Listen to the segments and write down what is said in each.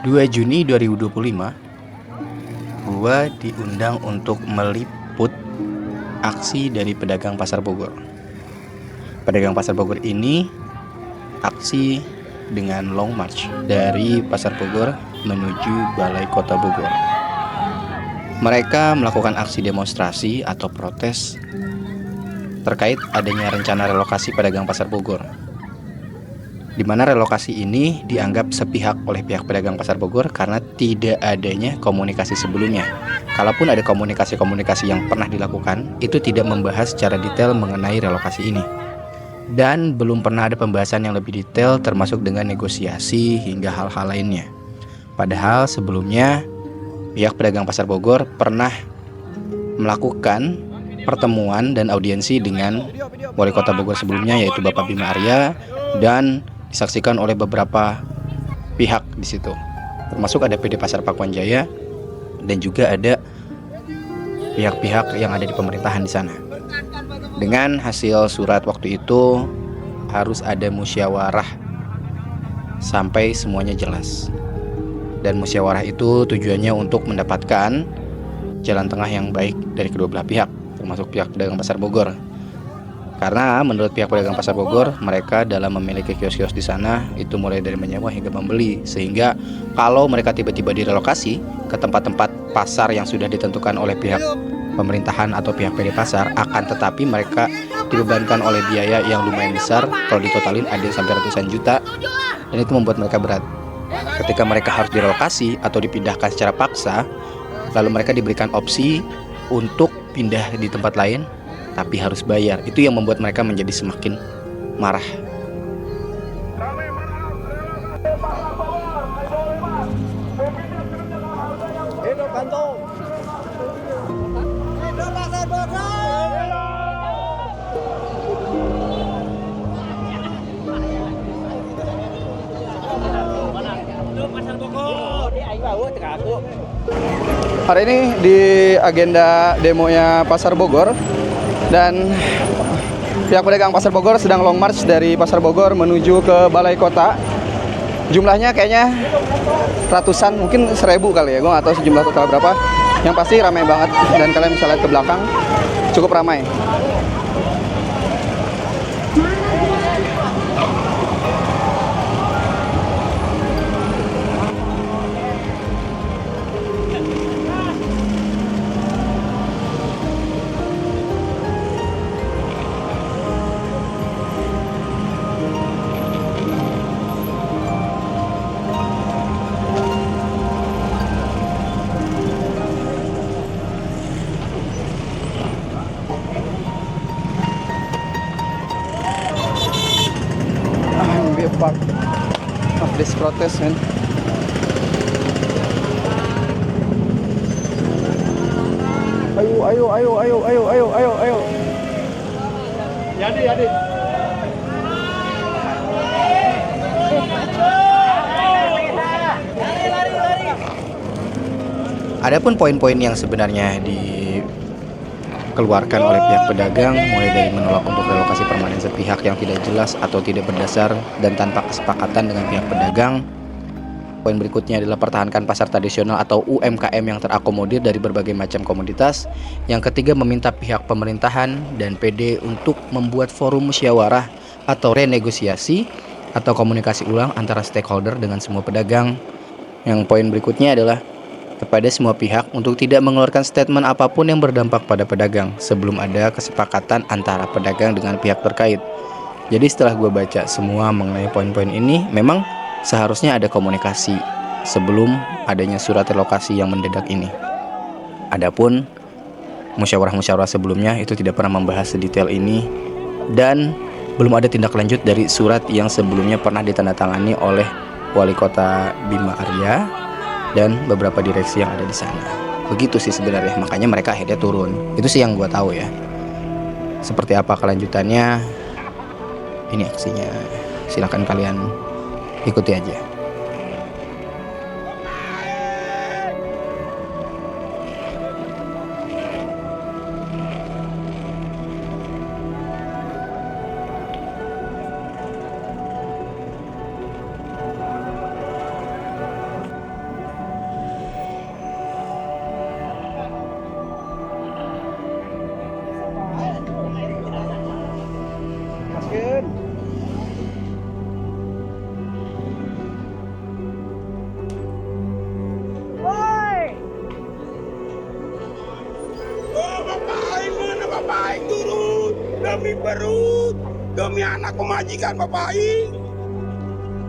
2 Juni 2025, gua diundang untuk meliput aksi dari pedagang Pasar Bogor. Pedagang Pasar Bogor ini aksi dengan long march dari Pasar Bogor menuju Balai Kota Bogor. Mereka melakukan aksi demonstrasi atau protes terkait adanya rencana relokasi pedagang Pasar Bogor, di mana relokasi ini dianggap sepihak oleh pihak pedagang Pasar Bogor karena tidak adanya komunikasi sebelumnya. Kalaupun ada komunikasi yang pernah dilakukan, itu tidak membahas secara detail mengenai relokasi ini. Dan belum pernah ada pembahasan yang lebih detail termasuk dengan negosiasi hingga hal-hal lainnya. Padahal sebelumnya pihak pedagang Pasar Bogor pernah melakukan pertemuan dan audiensi dengan Wali Kota Bogor sebelumnya, yaitu Bapak Bima Arya, dan disaksikan oleh beberapa pihak di situ. Termasuk ada PD Pasar Pakuan Jaya dan juga ada pihak-pihak yang ada di pemerintahan di sana. Dengan hasil surat waktu itu harus ada musyawarah sampai semuanya jelas. Dan musyawarah itu tujuannya untuk mendapatkan jalan tengah yang baik dari kedua belah pihak, termasuk pihak pedagang Pasar Bogor. Karena menurut pihak pedagang Pasar Bogor, mereka dalam memiliki kios-kios di sana itu mulai dari menyewa hingga membeli, sehingga kalau mereka tiba-tiba direlokasi ke tempat-tempat pasar yang sudah ditentukan oleh pihak pemerintahan atau pihak PD Pasar, akan tetapi mereka dibebankan oleh biaya yang lumayan besar. Kalau ditotalin ada sampai ratusan juta, dan itu membuat mereka berat. Ketika mereka harus direlokasi atau dipindahkan secara paksa, lalu mereka diberikan opsi untuk pindah di tempat lain tapi harus bayar. Itu yang membuat mereka menjadi semakin marah. Hari ini di agenda demonya Pasar Bogor, dan pihak pedagang Pasar Bogor sedang long march dari Pasar Bogor menuju ke Balai Kota. Jumlahnya kayaknya ratusan, mungkin 1000 kali ya, gue nggak tahu sejumlah total berapa. Yang pasti ramai banget, dan kalian bisa lihat ke belakang cukup ramai. Part of this protest, man. Ayo. Yadi. Adapun poin-poin yang sebenarnya dikeluarkan oleh pihak pedagang, mulai dari menolak untuk relokasi permanen sepihak yang tidak jelas atau tidak berdasar dan tanpa kesepakatan dengan pihak pedagang. Poin berikutnya adalah pertahankan pasar tradisional atau UMKM yang terakomodir dari berbagai macam komoditas. Yang ketiga, meminta pihak pemerintahan dan PD untuk membuat forum musyawarah atau renegosiasi atau komunikasi ulang antara stakeholder dengan semua pedagang. Yang poin berikutnya adalah kepada semua pihak untuk tidak mengeluarkan statement apapun yang berdampak pada pedagang sebelum ada kesepakatan antara pedagang dengan pihak terkait. Jadi setelah gue baca semua mengenai poin-poin ini, memang seharusnya ada komunikasi sebelum adanya surat relokasi yang mendadak ini. Adapun musyawarah-musyawarah sebelumnya itu tidak pernah membahas sedetail ini, dan belum ada tindak lanjut dari surat yang sebelumnya pernah ditandatangani oleh Wali Kota Bima Arya dan beberapa direksi yang ada di sana. Begitu sih sebenarnya, makanya mereka akhirnya turun. Itu sih yang gue tahu ya. Seperti apa kelanjutannya, ini aksinya, silakan kalian ikuti aja. demi perut, demi anak pemajikan Bapak Aing.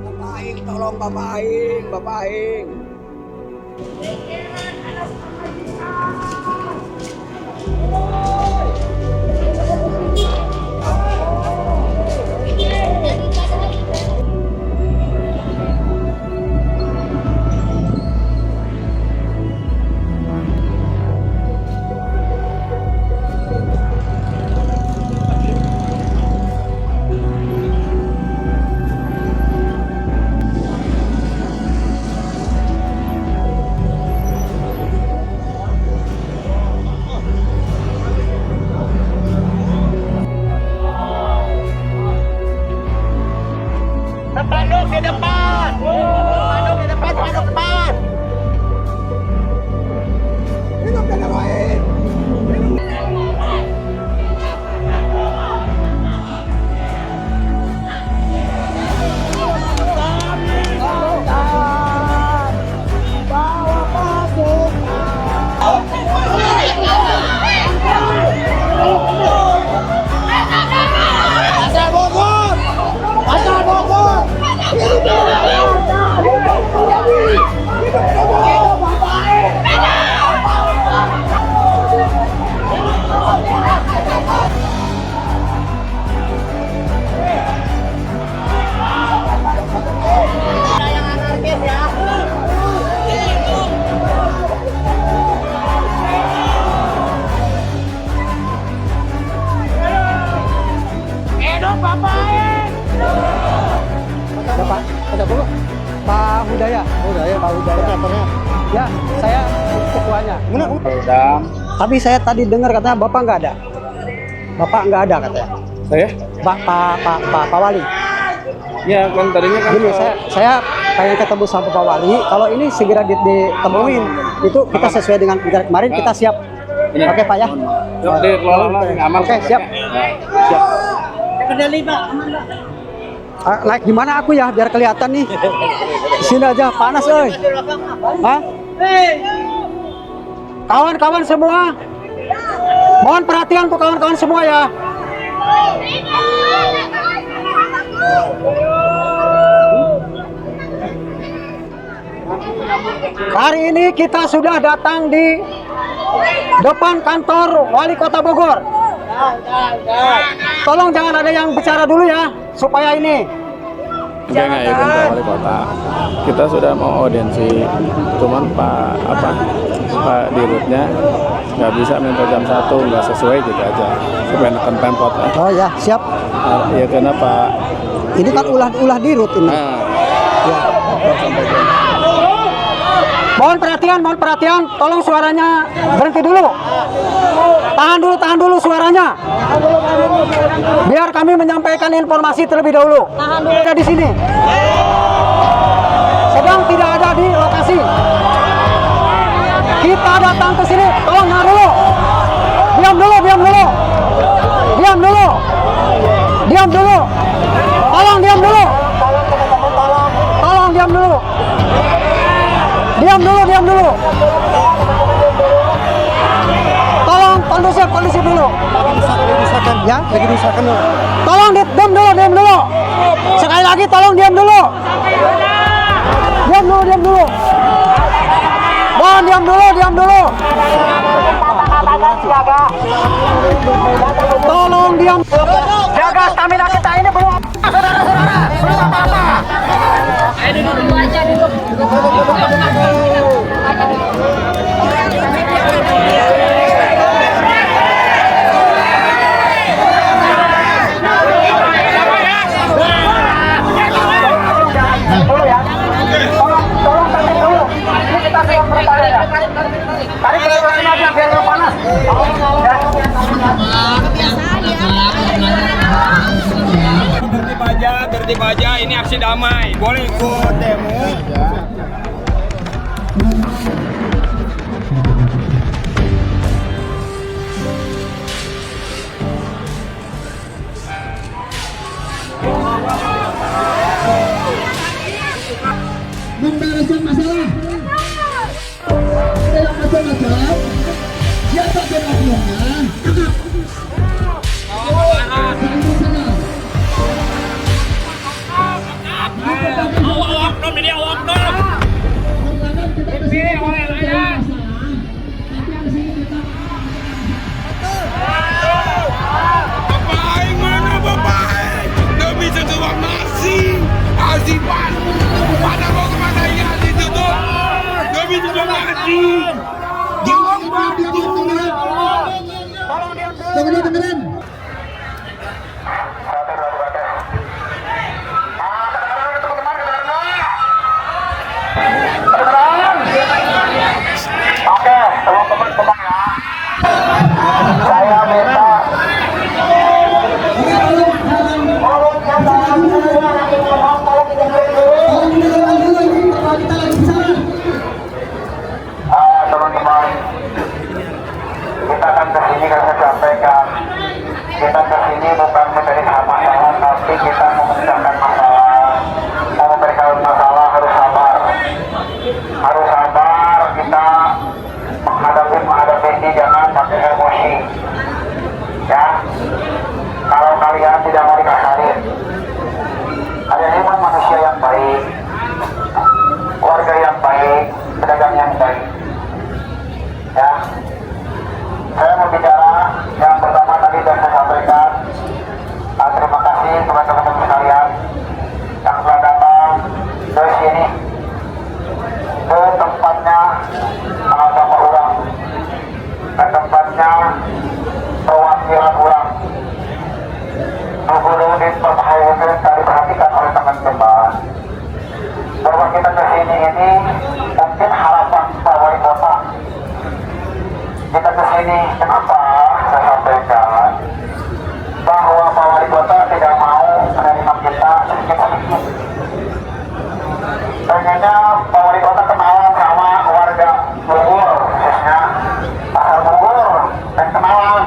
Bapak Aing, tolong Bapak Aing, Bapak Aing. Tanduk di depan. Tanduk di depan, tanduk depan. Hidup dan lain. Pasar Bogor. Pasar Bogor. Bapak, ada dulu. Pak Hudaya. Pak Hudaya. Ya, saya ketuanya. Tapi saya tadi dengar katanya Bapak nggak ada. Bapak nggak ada katanya. Saya? Pak Wali. Ya kan tadinya kan. Gini, saya pengen ketemu sama Pak Wali. Kalau ini segera ditemuin, itu kita sesuai dengan bicara kemarin, kita siap. Oke Pak ya. Yuk, dikelola aman. Oke, siap. Siap. Kendali Pak, aman Pak. Naik di mana aku ya biar kelihatan nih. Di sini aja panas euy. Hah? Kawan-kawan semua. Mohon perhatian untuk kawan-kawan semua ya. Hari ini kita sudah datang di depan kantor Wali Kota Bogor. Tolong jangan ada yang bicara dulu ya, supaya ini. Enggak ya kantor Wali Kota. Kita sudah mau audiensi, cuman Pak Dirutnya nggak bisa minta jam 1, nggak sesuai gitu aja. Supaya neken Pemkot. Oh ya, siap. Ya kenapa? Ini kan ulah dirut ini. Ya. Mohon perhatian, tolong suaranya berhenti dulu. Tahan dulu suaranya. Biar kami menyampaikan informasi terlebih dahulu. Kita di sini. Sedang tidak ada di lokasi. Kita datang ke sini, tolong nahan dulu. Diam dulu. Tolong diam dulu. Tolong kondusif dulu. Ya, lagi diusahakan dulu. Tolong diam dulu. Sekali lagi tolong diam dulu. Mohon diam dulu. Tolong diam. Jaga stamina kita ini belum saudara-saudara. Belum apa-apa. Ayo duduk aja duduk. Tertib aja, ini aksi damai. Boleh ikut demo. Membereskan masalah. Dalam macam-macam. Siapa pengakuannya? keren. Oke, teman-teman tenang ya. Saya minta teman-teman, kita akan kesini karena saya sampaikan, kita kesini bukan mencari masalah, tapi kita memecahkan masalah. Mau memberikan masalah harus sabar, kita menghadapi ini jangan pakai emosi, ya. Kalau kalian tidak mau dikasarin, kalian ini manusia yang baik, keluarga yang baik, pedagang yang baik, ya. Saya mau bicara yang pertama tadi sudah saya sampaikan. Terima kasih kepada teman-teman sekalian yang telah datang ke sini, ke tempatnya Bapak Urang, ke tempatnya perwakilan Urang. Gubernur di Permahaya itu tadi perhatikan oleh teman-teman bahwa kita ke sini ini mungkin harapan Pak Wali Kota. Kita ke sini kenapa saya sampaikan bahwa Pak Wali Kota tidak mau menerima kita sedikit-sedikit. Pengennya Pak Wali Kota kenalan sama warga Bogor, khususnya Pasar Bogor, dan kenalan.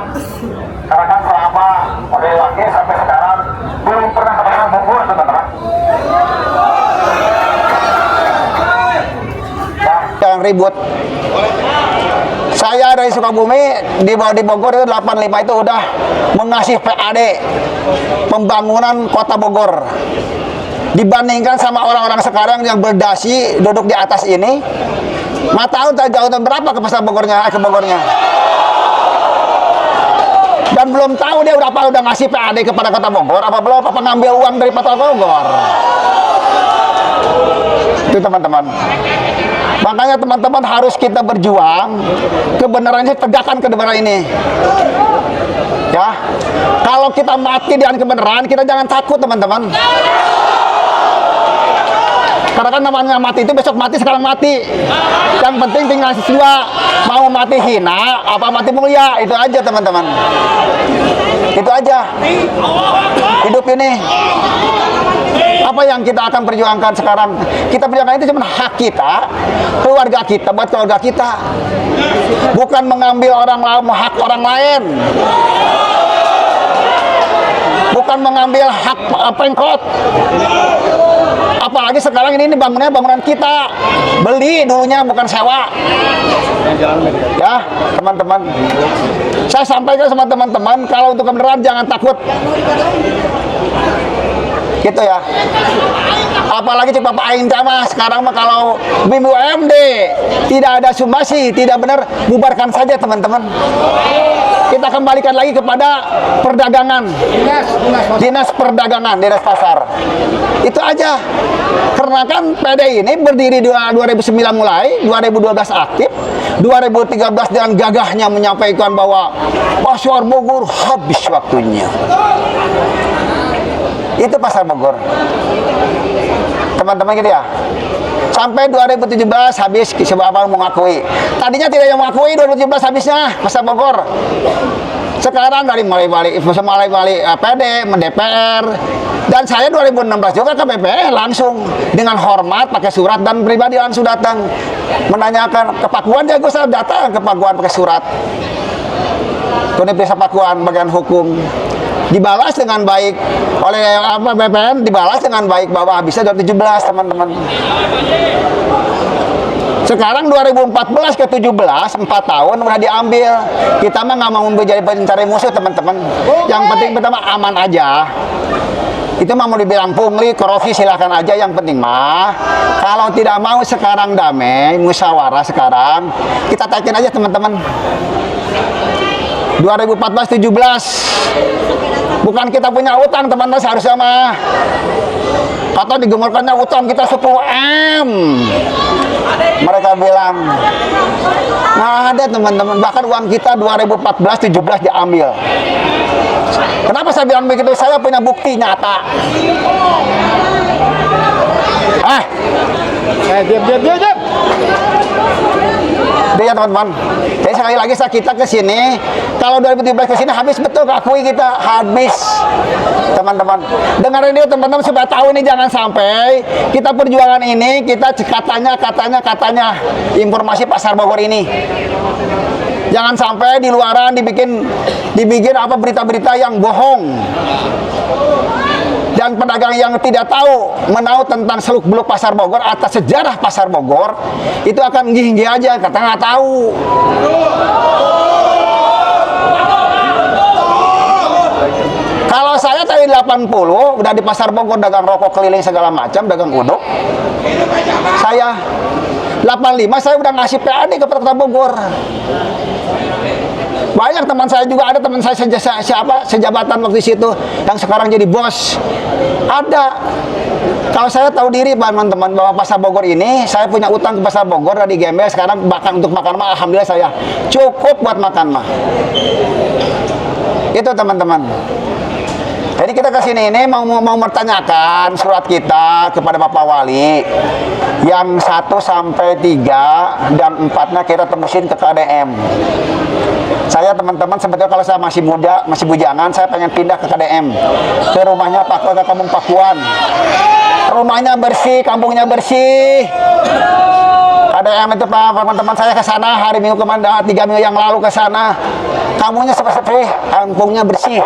Karena kan selama dari laki sampai sekarang belum pernah ke Pasar Bogor, teman-teman. Yang ribut. Saya dari Sukabumi di Bogor itu 85 itu udah mengasih PAD pembangunan kota Bogor. Dibandingkan sama orang-orang sekarang yang berdasi duduk di atas ini, nggak tahu jauh berapa ke Pasar Bogornya, ke Bogornya. Dan belum tahu dia udah ngasih PAD kepada kota Bogor, apa belum apa ngambil uang dari Pasar Bogor. Itu teman-teman. Makanya teman-teman harus kita berjuang kebenarannya, tegakkan kebenaran ini. Ya, kalau kita mati dengan kebenaran, kita jangan takut teman-teman. Karena kan namanya mati itu besok mati, sekarang mati. Yang penting tinggal dua, mau mati hina, apa mati mulia, itu aja teman-teman. Itu aja. Hidup ini. Apa yang kita akan perjuangkan sekarang? Kita perjuangkan itu cuma hak kita, keluarga kita, buat keluarga kita. Bukan mengambil hak orang lain. Bukan mengambil hak pengkot. Apalagi sekarang ini bangunan kita. Beli dulunya, bukan sewa. Ya, teman-teman. Saya sampaikan sama teman-teman, kalau untuk kebenaran jangan takut. Gitu ya. Apalagi cuma Pak Aing mah sekarang mah kalau BUMD tidak ada sumbasi, tidak benar, bubarkan saja teman-teman. Kita kembalikan lagi kepada perdagangan, dinas perdagangan, dinas pasar. Itu aja. Karena kan PD ini berdiri 2009 mulai, 2012 aktif, 2013 dengan gagahnya menyampaikan bahwa Pasar Bogor habis waktunya. Itu Pasar Bogor, teman-teman, gitu ya. Sampai 2017 habis, siapa mengakui. Tadinya tidak yang mengakui 2017 habisnya Pasar Bogor. Sekarang dari mulai PD, DPR, dan saya 2016 juga ke BPR langsung dengan hormat pakai surat, dan pribadi langsung datang menanyakan ke Pakuan. Ya, gue selalu datang ke Pakuan pakai surat. Universitas Pakuan bagian hukum. Dibalas dengan baik oleh BPN, dibalas dengan baik bahwa habisnya 2017 teman-teman. Sekarang 2014 ke 17, 4 tahun udah diambil. Kita mah nggak mau menjadi pencari musuh teman-teman. Yang penting pertama aman aja. Itu mah mau dibilang pungli, korupsi silahkan aja. Yang penting mah kalau tidak mau sekarang damai, musyawarah sekarang, kita taikin aja teman-teman. 2014-17 bukan kita punya utang teman-teman, seharusnya mah atau digemurkannya utang kita 10M. Mereka bilang nggak ada teman-teman, bahkan uang kita 2014-17 diambil. Kenapa saya bilang begitu? Saya punya bukti nyata. Diam. Dia teman-teman. Jadi sekali lagi kita ke sini, kalau 2017 ke sini habis betul, akui kita habis. Teman-teman, dengerin dia teman-teman supaya tahu ini, jangan sampai kita perjuangan ini kita katanya informasi Pasar Bogor ini. Jangan sampai di luaran dibikin apa berita-berita yang bohong. Dan pedagang yang tidak tahu menahu tentang seluk-beluk Pasar Bogor, atas sejarah Pasar Bogor, itu akan ngih-ngih aja, kata nggak tahu. Kalau saya dari 80 udah di Pasar Bogor, dagang rokok keliling segala macam, dagang uduk. Saya 85 saya udah ngasih PAD ke Kota Bogor. Banyak teman saya juga, ada teman saya sejabatan waktu situ yang sekarang jadi bos. Ada. Kalau saya tahu diri teman-teman bahwa Pasar Bogor ini, saya punya utang ke Pasar Bogor dari gembel, sekarang bahkan untuk makan mah alhamdulillah saya cukup buat makan mah. Itu teman-teman. Jadi kita kesini ini mau bertanyakan surat kita kepada Bapak Wali yang 1 sampai 3 dan 4-nya kita tembusin ke KDM. Saya teman-teman sebetulnya kalau saya masih muda, masih bujangan, saya pengen pindah ke KDM, ke rumahnya Pak Kota Kampung Pakuan. Rumahnya bersih, kampungnya bersih. KDM itu Pak, teman-teman saya ke sana hari Minggu kemarin, 3 minggu yang lalu ke sana. Kampungnya sepi, kampungnya bersih.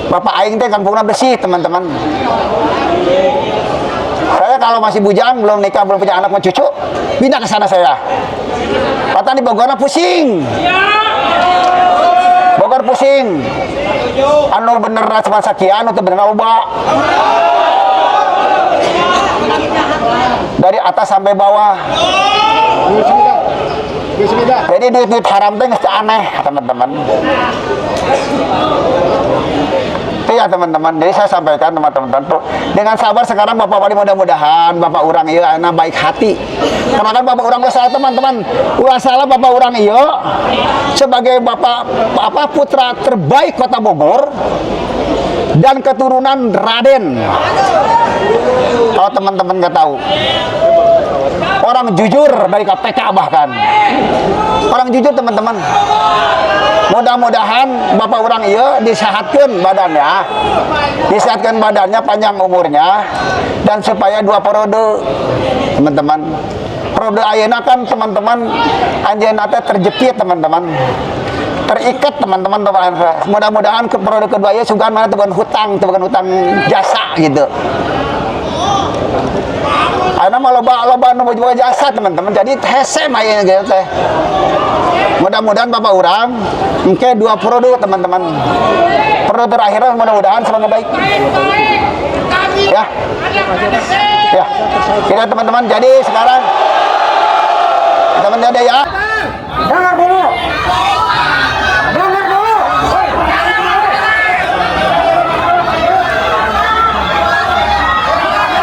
Bapak aing teh kampungnya bersih, teman-teman. Saya kalau masih bujang, belum nikah, belum punya anak, mau cucu, pindah ke sana saya. Kata di Bogor pusing. Bogor pusing. Anu bener cuma sakian, itu bener loba. Dari atas sampai bawah. Jadi duit haram teh nggak aneh, teman-teman. Itu ya teman-teman. Jadi saya sampaikan teman-teman tuh dengan sabar. Sekarang Bapak Wali mudah-mudahan Bapak urang ieu ana baik hati. Karena kan Bapak urang salah teman-teman. Ulah salah Bapak urang ieu sebagai Bapak putra terbaik Kota Bogor dan keturunan Raden. Kalau teman-teman nggak tahu. Orang jujur dari KPK bahkan. Orang jujur teman-teman. Mudah-mudahan Bapak urang ieu disehatkeun badannya. Disehatkeun badannya, panjang umurnya, dan supaya 2 periode teman-teman. Periode ayeuna kan teman-teman anjeunna teh terjepit teman-teman. Terikat teman-teman. Mudah-mudahan ke periode kedua ieu sugan mana teu hutang jasa gitu. Karena mah loba nu boga jasa teman-teman. Jadi hese mah ieu gitu teh. Mudah-mudahan Bapak urang engke 2 periode teman-teman. Periode terakhir mudah-mudahan semoga baik. Ya. Ya. Kita teman-teman, jadi sekarang teman-teman ada ya. Dengar dulu. Dengar dulu.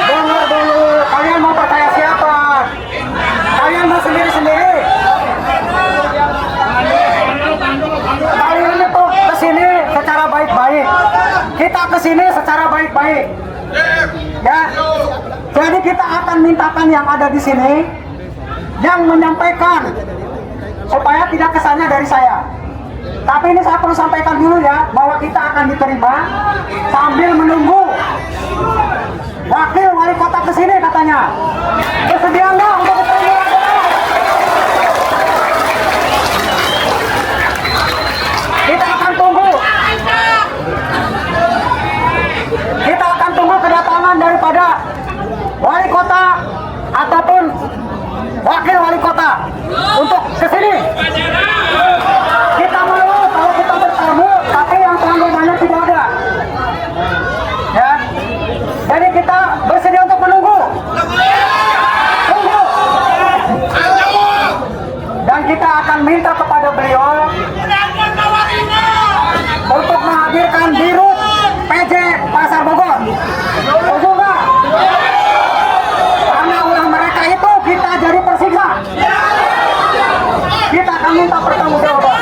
Dengar dulu. Kalian mau percaya siapa? Kalian mau sendiri-sendiri? Kalian itu kesini secara baik-baik. Kita kesini secara baik-baik. Ya. Jadi kita akan mintakan yang ada di sini yang menyampaikan supaya tidak kesannya dari saya. Tapi ini saya perlu sampaikan dulu ya, bahwa kita akan diterima sambil menunggu wakil wali kota kesini katanya. Bersedia nggak untuk diterima? Kita akan tunggu. Kita akan tunggu kedatangan daripada wali kota ataupun wakil wali kota untuk kesini. Kita mau kalau kita bertamu, tapi yang terlalu banyak tidak ada. Ya, jadi kita bersedia untuk menunggu. Tunggu. Dan kita akan minta kepada beliau untuk menghadirkan dirut PJ Pasar Bogor. Tunggu nggak? Karena ulah mereka itu kita jadi tersiksa. Kita akan minta pertanggungjawaban.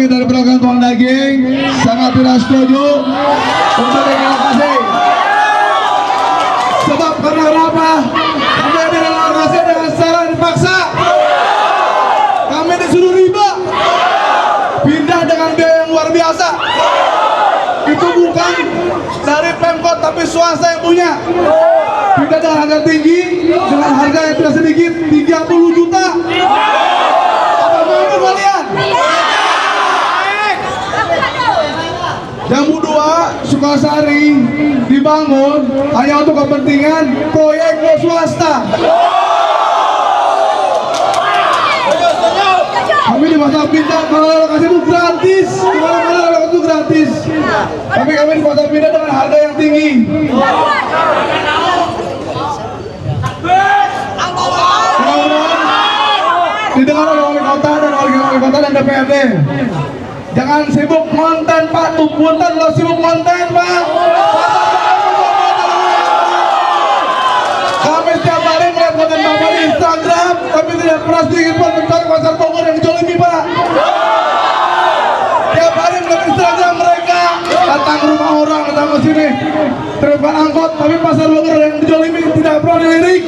kami dari pedagang tukang daging sangat tidak setuju untuk direlokasi. Sebab karena kenapa? Kami direlokasi dengan secara dipaksa. Kami disuruh riba, pindah dengan biaya yang luar biasa. Itu bukan dari Pemkot tapi swasta yang punya. Pindah dengan harga tinggi, dengan harga yang tidak sedikit, 30 juta. Apa mau kalian? Jambu 2 Sukasari dibangun hanya untuk kepentingan proyek swasta. Kami di Pasar Pindah kalau lokasi itu gratis, kemana-mana lokasi itu gratis. Tapi kami di Pasar Pindah dengan harga yang tinggi. Didengar oleh wali kota dan wali kota dan DPRD. Jangan sibuk konten Pak, punten lo sibuk konten Pak. Kami setiap hari melihat konten Bapak di Instagram, tapi tidak pernah sedikit pun tentang Pasar Bogor yang dijolimi Pak. Tiap hari melihat Instagram mereka datang ke rumah orang, datang ke sini, terbang angkot, tapi Pasar Bogor yang dijolimi tidak pernah dilirik.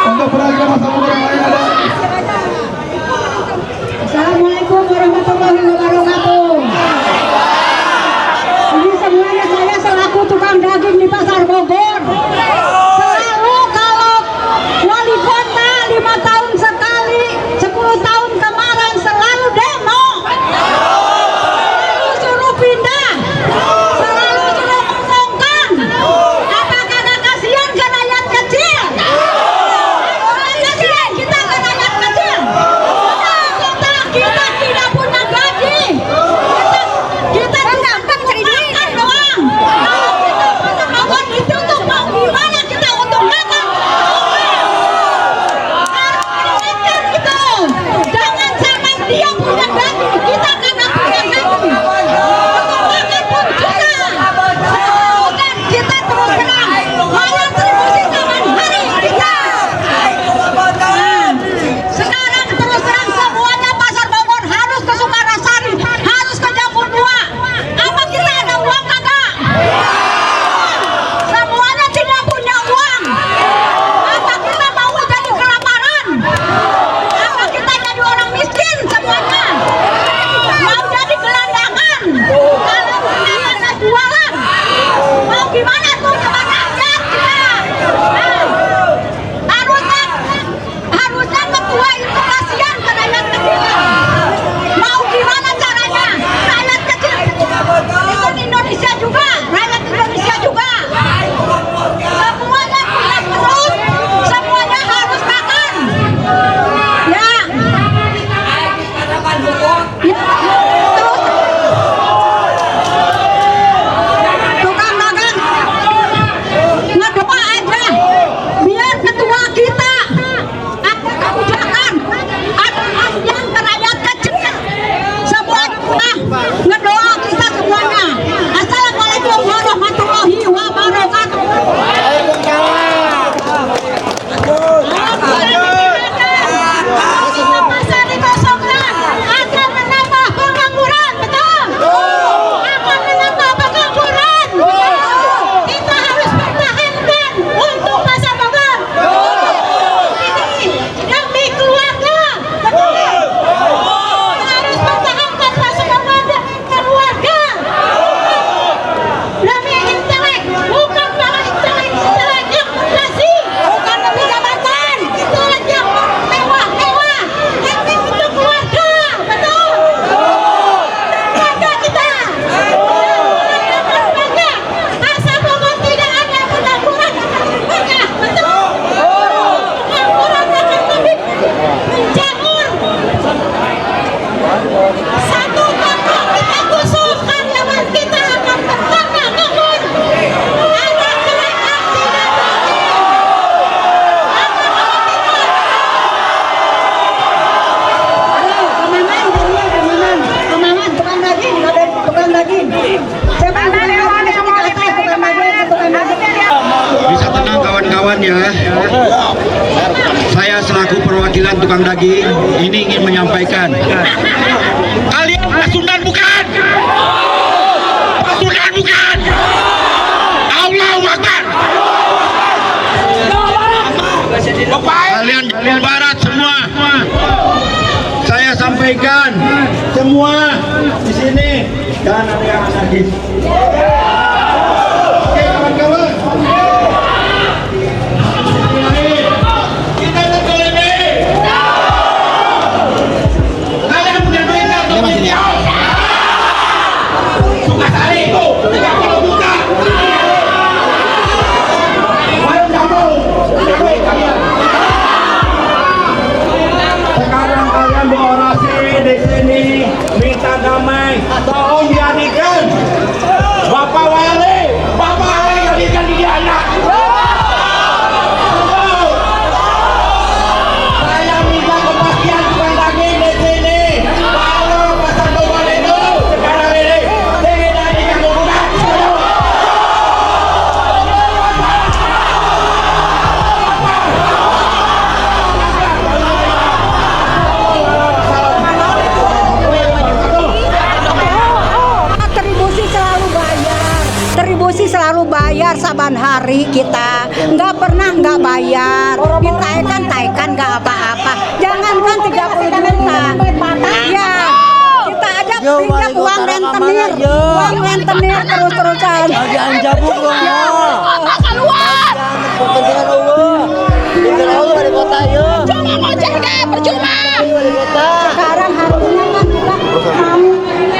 Untuk pedagang Pasar Bogor yang lain ada. Assalamualaikum warahmatullahi wabarakatuh. Ini semuanya saya selaku tukang daging di Pasar Bogor. Selalu kalau wali kota 5 tahun sekali, 10 tahun kemarin selalu demo. Selalu suruh pindah. Selalu suruh membongkar. Apa kagak kasihan ke rakyat kecil? Kita ke rakyat kecil. Kita tidak punya gaji. tukang daging ini ingin menyampaikan, kalian Pasundan bukan? Pasundan bukan? Allahu Akbar. Kalian Jawa Barat semua, saya sampaikan semua di sini dan ada yang anarkis. Oke kawan-kawan, kita betul ini. Kalian menjadi atau tidak? Suka hari itu, tidak kalau buka. Sekarang kalian berorasi di sini minta damai, tolong dialihkan. Bapak Wali alihkan dia anak. Saya minta kepastian tukang daging di sini. Kalau pasar Bogor itu sekarang ini tidak diganggu-gugat. Kontribusi selalu bayar saban hari kita, nggak pernah nggak bayar. Ditaikan nggak apa-apa. Jangankan 30 juta, ya kita aja pinjam uang rentenir terus-terusan. Jangan jabuk dong. Keluar. Kepentingan Allah. Kepentingan Allah di kota ya. Cuma mau jaga percuma. Di kota. Sekarang harusnya kan kita mau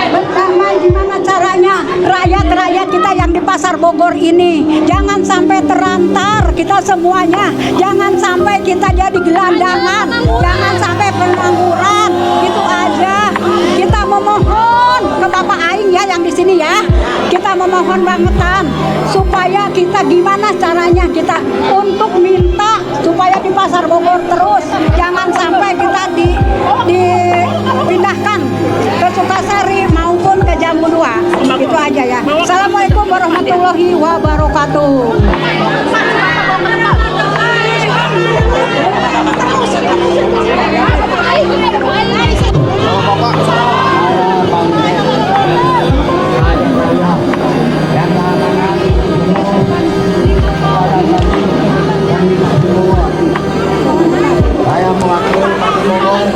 berdamai, gimana caranya rakyat kita yang di Pasar Bogor ini jangan sampai terantar kita semuanya, jangan sampai kita jadi gelandangan, jangan sampai pengangguran. Itu aja kita memohon ke Bapak Aing ya yang di sini ya, kita memohon bangetan supaya kita gimana caranya kita untuk minta supaya di Pasar Bogor terus, jangan sampai kita dipindahkan ke Sukasari maupun ke Jambu 2. Itu aja ya. Assalamualaikum warahmatullahi wabarakatuh. Saya mewakili Pasar Bogor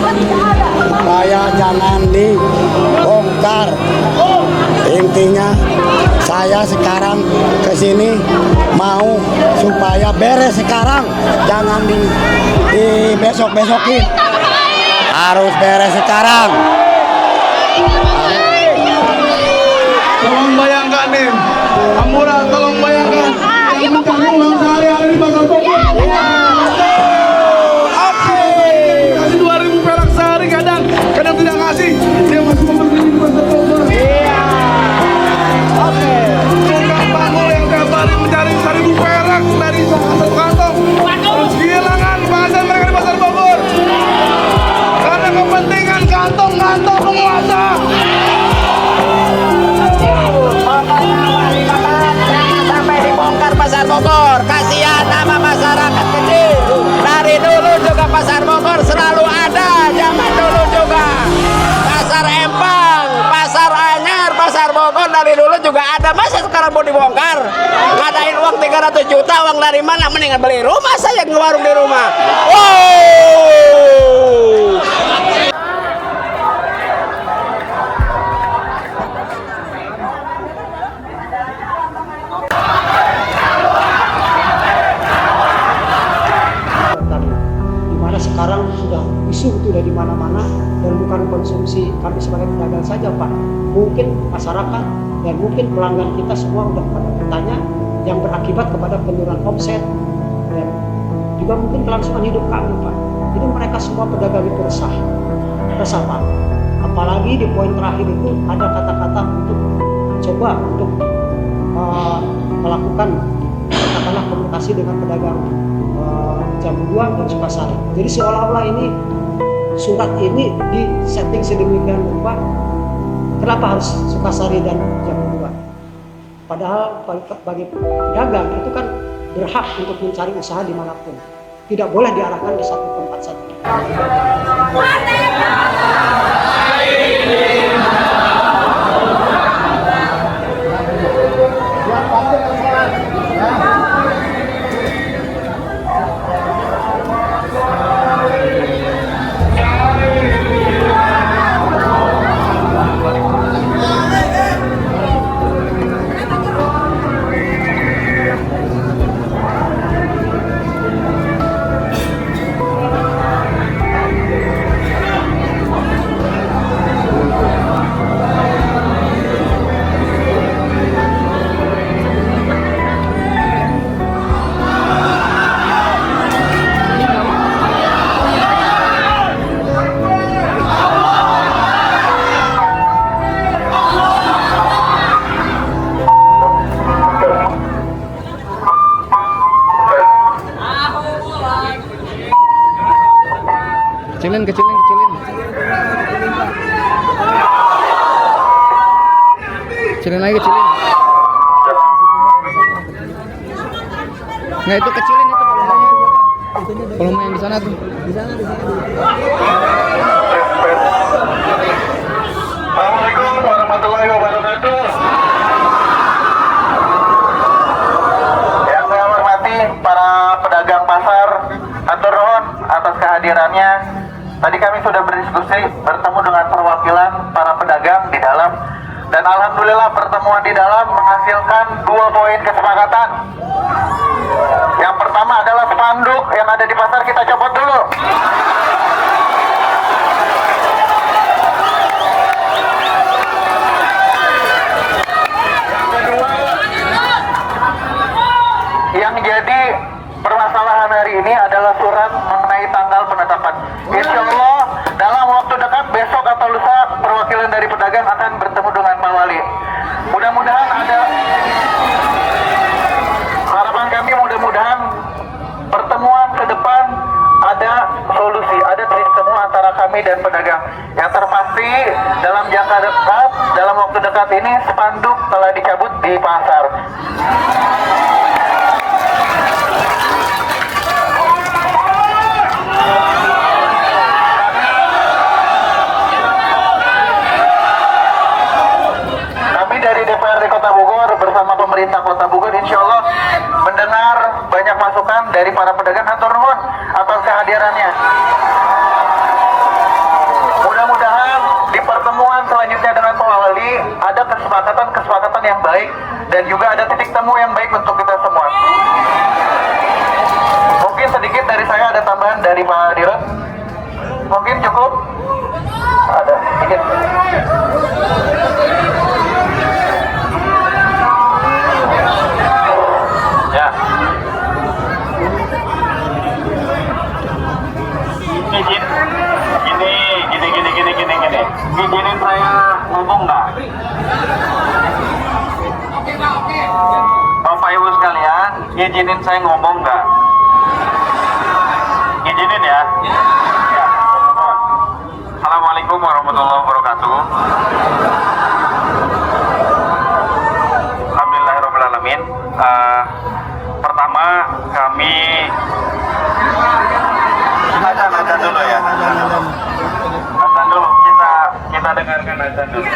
supaya jangan dibongkar. Intinya saya sekarang kesini mau supaya beres sekarang, jangan di besok-besokin, harus beres sekarang. Tolong bayangkan nih, Amura, tolong bayangkan yang uang sehari-hari di Pasar Bogor. Kasih 2.000 perak sehari, kadang tidak ngasih. Dia masih membeli di Pasar Bogor. Tukang bangul yang tiap hari mencari 1.000 perak dari satu kantong, terus kehilangan penghasilan mereka di Pasar Bogor karena kepentingan kantong-kantong penguasa. Sampai dibongkar Pasar Bogor, kasihan nama masyarakat kecil. Dari dulu juga Pasar Bogor selalu ada, zaman dulu juga Pasar Empang, Pasar Anyar, Pasar Bogor dari dulu juga ada. Masa sekarang mau dibongkar? Ngadain uang 300 juta, uang dari mana? Mendingan beli rumah saya, ngewarung di rumah. Dimana sekarang sudah isu itu udah di mana-mana dan bukan konsumsi kami sebagai pedagang saja Pak, mungkin masyarakat dan mungkin pelanggan kita semua udah pada bertanya yang berakibat kepada penurunan omset dan juga mungkin kelangsungan hidup kami Pak. Jadi mereka semua pedagang itu resah Pak. Apalagi di poin terakhir itu ada kata-kata untuk coba untuk melakukan katakanlah komunikasi dengan pedagang Jambu 2 dan Sukasari. Jadi seolah-olah ini surat ini di setting sedemikian rupa, kenapa harus Sukasari dan Jambu 2? Padahal bagi pedagang itu kan berhak untuk mencari usaha dimanapun. tidak boleh diarahkan di satu tempat saja. Kecilin. Kecilin lagi. Nggak, itu kecilin itu volumenya. Volume yang di sana tuh. Assalamualaikum warahmatullahi wabarakatuh. Yang saya hormati para pedagang pasar, atur nuhun atas kehadirannya. Tadi kami sudah berdiskusi bertemu dengan perwakilan para pedagang di dalam, dan alhamdulillah pertemuan di dalam menghasilkan 2 poin kesepakatan. Yang pertama adalah spanduk yang ada di pasar kita copot dulu. Yang jadi permasalahan hari ini adalah surat mengenai tanggal penetapan. Insya Allah dalam waktu dekat, besok atau lusa, perwakilan dari pedagang akan bertemu dengan Pak Wali. Mudah-mudahan ada harapan kami, mudah-mudahan pertemuan ke depan ada solusi, ada titik temu antara kami dan pedagang. Yang terpasti dalam jangka dekat, dalam waktu dekat ini spanduk telah dicabut di pasar. Dari DPRD Kota Bogor bersama pemerintah Kota Bogor insya Allah mendengar banyak masukan dari para pedagang. Hatur nuhun atas kehadirannya. Mudah-mudahan di pertemuan selanjutnya dengan Pak Wali ada kesepakatan yang baik dan juga ada titik temu yang baik untuk kita semua. Mungkin sedikit dari saya, ada tambahan dari Pak Dirut. Mungkin cukup? Ada sedikit. Ya. Gini. Izinin saya ngomong nggak? Bapak Ibu sekalian, izinin saya ngomong nggak? Izinin ya? Ya. Assalamualaikum warahmatullahi wabarakatuh. Alhamdulillahirrahmanirrahim. Pertama kami azan dulu ya. Azan dulu, kita dengarkan azan dulu.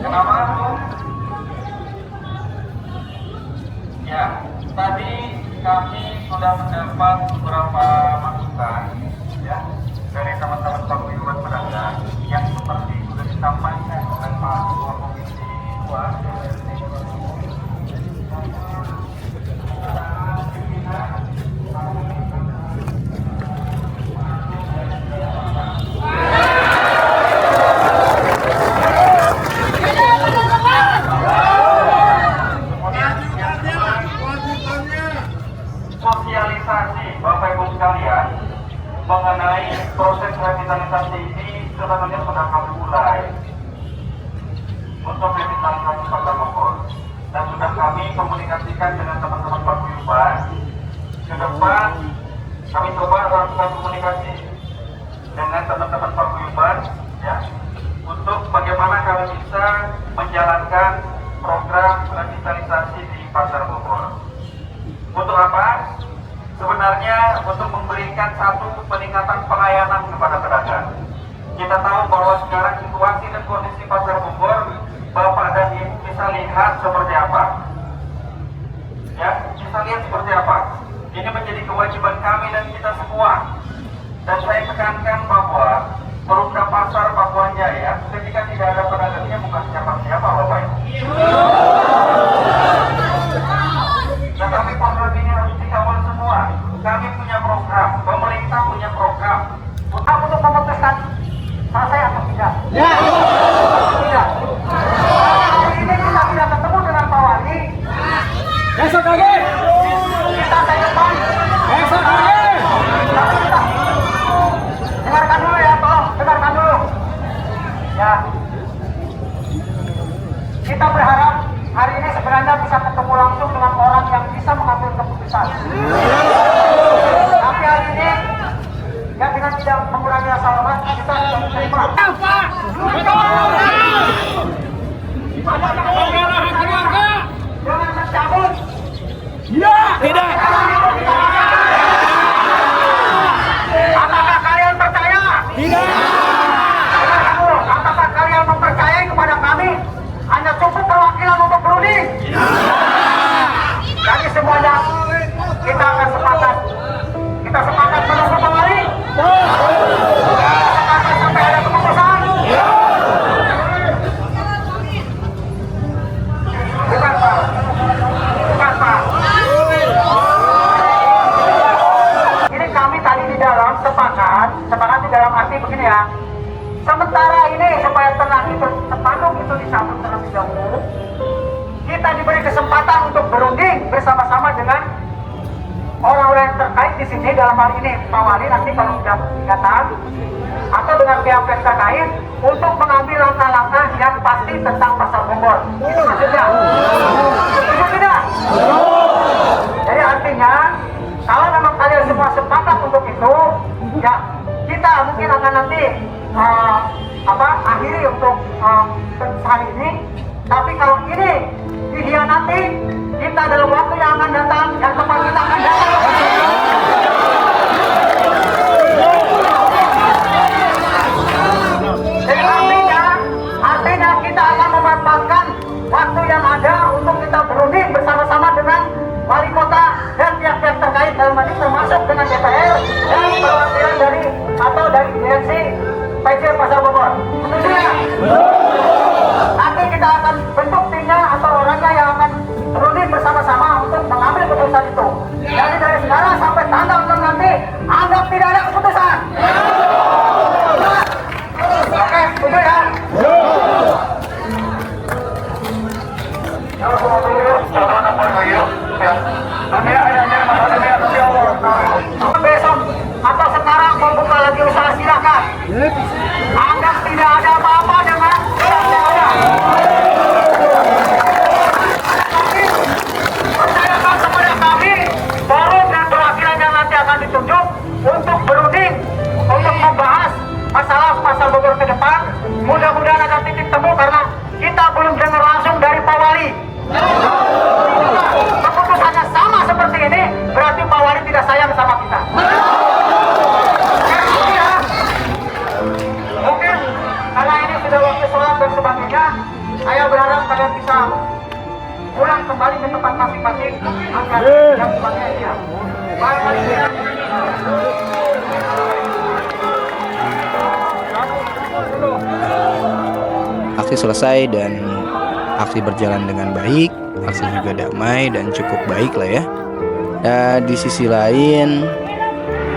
Kenapa? Ya, tadi kami sudah mendapat beberapa masukan ya dari teman-teman paguyuban pedagang yang seperti sudah disampaikan oleh Pak Ketua Komisi 2. mengenai proses revitalisasi ini sebenarnya sudah kami mulai untuk revitalisasi Pasar Bogor, dan sudah kami komunikasikan dengan teman-teman paguyuban. Ke depan kami coba lakukan komunikasi dengan teman-teman paguyuban ya, untuk bagaimana kami bisa menjalankan program revitalisasi di Pasar Bogor. Untuk apa? Sebenarnya untuk memberikan satu peningkatan pelayanan kepada pedagang. Kita tahu bahwa sekarang situasi dan kondisi Pasar Bogor, Bapak dan Ibu bisa lihat seperti apa. Ya, bisa lihat seperti apa. Ini menjadi kewajiban kami dan kita semua. Dan saya tekankan bahwa Perumda Pasar Pakuan Jaya ketika tidak ada pedagangnya bukan siapa-siapa, Bapak Ibu. Dan kami program ini harus dikawal semua. Kami punya program, pemerintah punya program. Untuk memutuskan selesai atau tidak? Ya. Tidak. Hari ini kita tidak ketemu dengan Pak Wali. Besok lagi. Kita ke depan. Besok lagi. Dengarkan dulu ya, tolong dengarkan dulu. Ya. Kita berharap hari ini sebenarnya bisa ketemu langsung dengan orang yang bisa mengambil keputusan. Tapi hari ini ya dengan tidak mengurangi rasa hormat kita tidak menerima. Jangan mencabut. Ya, tidak. Apakah kalian percaya? Tidak. Apakah kalian mempercayai kepada kami hanya cukup perwakilan untuk berunding? Jadi semuanya kita akan sepakat. Kita sepakat menunggu Pak Wali. Sepakat sampai ada keputusan. Bukan Pak. Bukan Pak. Ini kami tadi di dalam sepakat di dalam arti begini ya. Sementara ini supaya tenang itu sepanduk itu disambut terlebih dahulu, kita diberi kesempatan untuk berunding bersama-sama dengan orang-orang yang terkait di sini, dalam hal ini Pak Wali nanti kalau sudah tingkatan atau dengan pihak-pihak terkait untuk mengambil langkah-langkah yang pasti tentang Pasar Bogor. Itu maksudnya. Itu tidak. Jadi artinya kalau memang kalian semua sepakat untuk itu, ya kita mungkin akan nanti akhiri untuk hari ini. Tapi kalau ini dihianati, kita dalam waktu yang akan datang, yang tepat kita akan datang. Jadi artinya kita akan memanfaatkan waktu yang ada untuk kita berunding bersama-sama dengan wali kota dan pihak-pihak terkait, dalam hal ini termasuk dengan DPR dan perwakilan dari atau dari direksi PJ Pasar Bogor. Setuju ya? Nanti kita akan bentuk timnya atau orangnya yang akan berunding bersama-sama untuk mengambil keputusan itu. Jadi dari sekarang sampai tanggal 6 nanti anggap tidak ada keputusan. Oke, setuju ya? Besok atau sekarang mau buka lagi usaha silakan. Anggap tidak ada apa-apa dengan yang ada. Percayakan kepada kami, forum dan perwakilan yang nanti akan ditunjuk untuk berunding, untuk membahas masalah Pasar Bogor ke depan. Mudah-mudahan ada titik temu karena kita belum dengar langsung dari Pak Wali. Keputusannya sama seperti ini, berarti Pak Wali tidak sayang sama kita. Mungkin karena ini sudah waktu sholat dan sebagainya, saya berharap kalian bisa pulang kembali ke tempat masing-masing agar yang sebagainya. Aksi selesai dan aksi berjalan dengan baik, aksi juga damai dan cukup baik lah ya. Dan di sisi lain,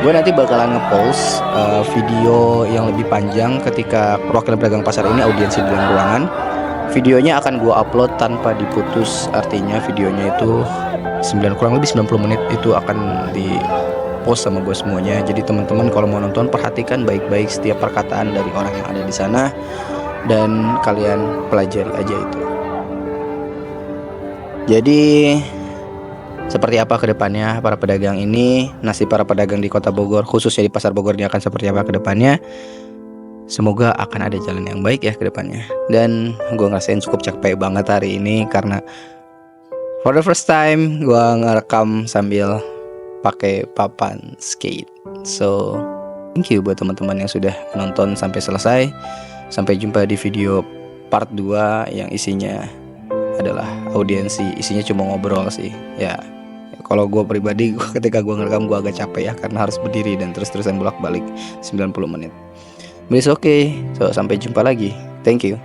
gue nanti bakalan ngepost video yang lebih panjang ketika perwakilan pedagang pasar ini audiensi di dalam ruangan. Videonya akan gue upload tanpa diputus, artinya videonya itu kurang lebih 90 menit itu akan post sama gue semuanya. Jadi teman-teman kalau mau nonton perhatikan baik-baik setiap perkataan dari orang yang ada di sana dan kalian pelajari aja itu. Jadi seperti apa ke depannya para pedagang ini, nasib para pedagang di Kota Bogor khususnya di Pasar Bogor ini akan seperti apa ke depannya. Semoga akan ada jalan yang baik ya ke depannya. Dan gue ngerasain cukup capek banget hari ini karena for the first time gue ngerekam sambil pakai papan skate. So thank you buat teman-teman yang sudah menonton sampai selesai. Sampai jumpa di video part 2 yang isinya adalah audiensi. Isinya cuma ngobrol sih. Ya kalau gue pribadi ketika gue ngerekam gue agak capek ya karena harus berdiri dan terus-terusan bolak-balik 90 menit. But it's okay. So sampai jumpa lagi. Thank you.